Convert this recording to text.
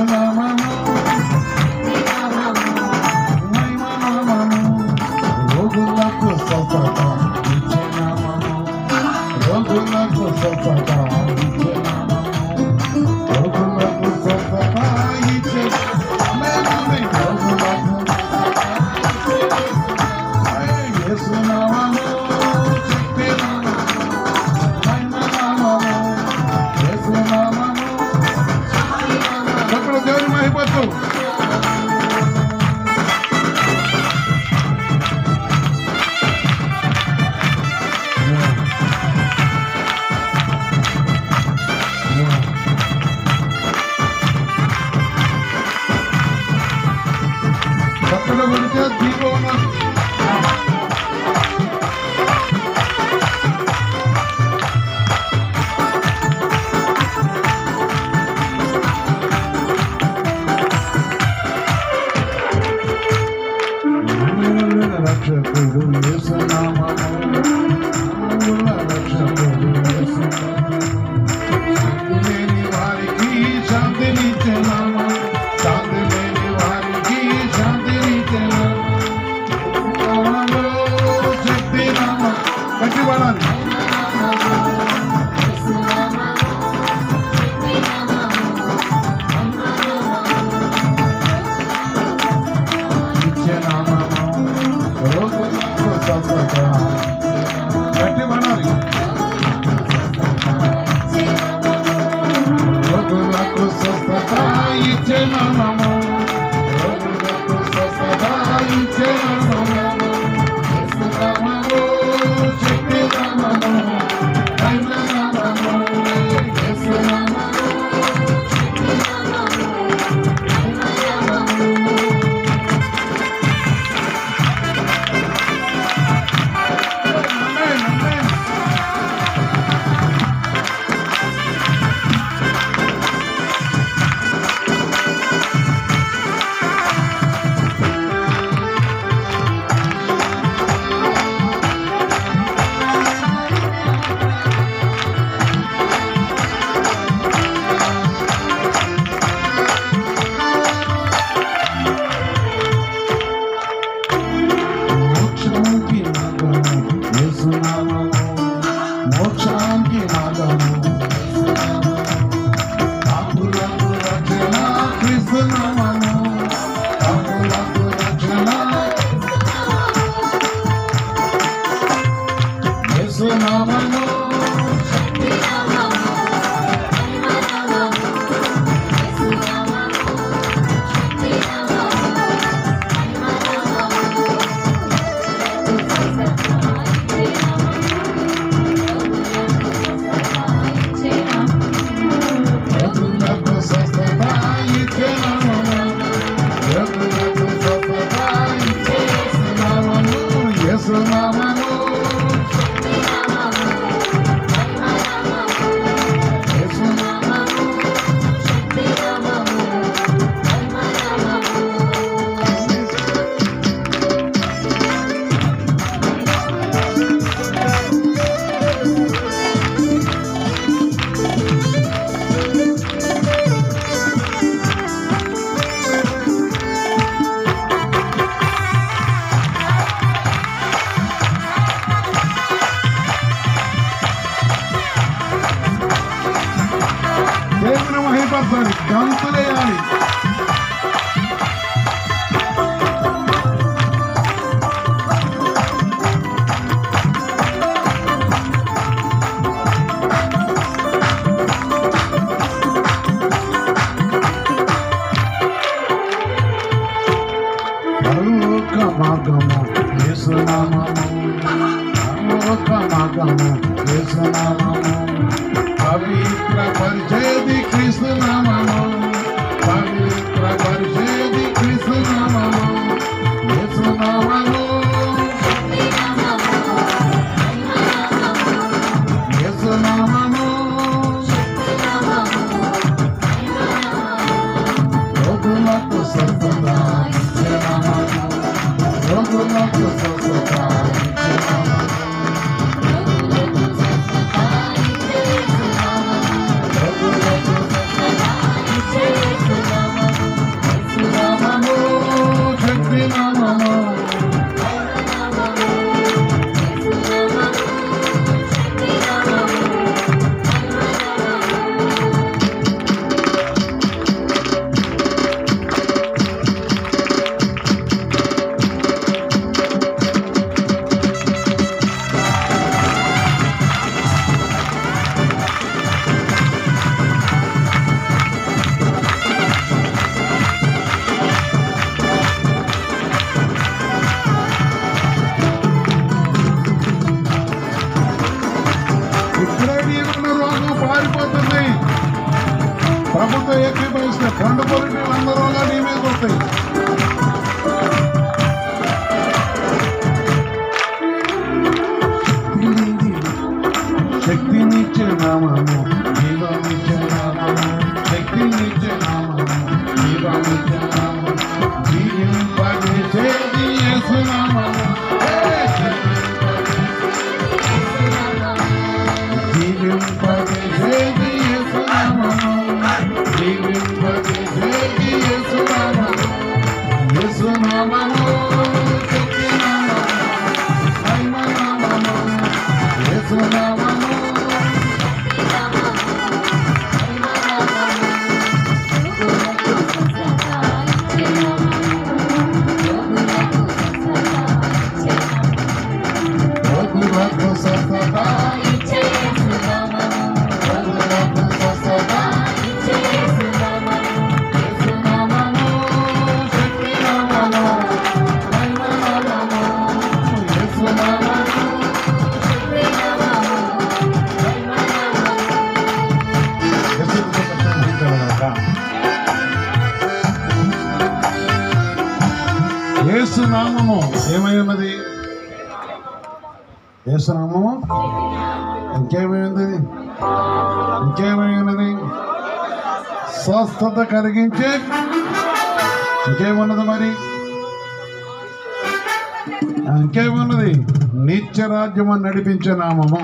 యేసునామము మహిమ నామము రోగులకు స్వస్థత ఇచ్చే నామము రోగులకు స్వస్థత ఇచ్చే నామము రోగులకు స్వస్థత ఇచ్చే రోగులకు యేసునామము శక్తి నామము మహిమ నామము యేసునామము అక్కడ దేవుని మహిమతో అక్కడ పడితే దీపం రక్షకుడు యేసునామము రక్షకుడు యేసునామము శాంతి లేని వారికి శాంతినిచ్చే నామము శాంతి లేని వారికి శాంతినిచ్చే నామము శక్తి నామము గట్టి పడాలి ఇచ్చే నామము రోగులకు స్వస్థత గట్టి పడాలి రోగులకు స్వస్థత ఇచ్చే నామము రోగులకు స్వస్థత ఇచ్చే నామము యేసునామము శక్తి నామము మహిమ నామము యేసునామము శక్తి నామము మహిమ నామము మోక్షానికి మార్గము యేసునామము మోక్షానికి మార్గము పాపులకు రక్షణ క్రీస్తునామము పాపులకు రక్షణ యేసునామము రోగులకు స్వస్థత ఇచ్చే నామము రోగులకు స్వస్థత ఇచ్చే నామము యేసునామము యేసునామము దేవుని మహిమపరచాలి గంతులేయాలి పరలోక మార్గము యేసునామము పరలోక మార్గము యేసునామము పవిత్ర పరిచేది క్రీస్తునామము పవిత్ర పరిచేది క్రీస్తునామము యేసునామము యేసునామము రోగులకు స్వస్థత ఇచ్చే నామము రోగులకు స్వస్థత ఇచ్చే నామము రోగులకు స్వస్థత ఇచ్చే నామము నామము శక్తి నామము మహిమ నామము యేసు నామము ప్రభువుకు స్వస్థత ఇచ్చే యేసు నామము ప్రభువుకు స్వస్థత ఇచ్చే యేసు నామము యేసు నామము శక్తి నామము మహిమ నామము యేసు నామము శక్తి నామము మహిమ నామము యేసు నామము ఏమై ఉన్నది యేసు నామము ఇంకేమైంది ఇంకేమైనది స్వస్థత కలిగించే ఇంకేమున్నది మరి ఇంకేమున్నది నిత్య రాజ్యము నడిపించే నామము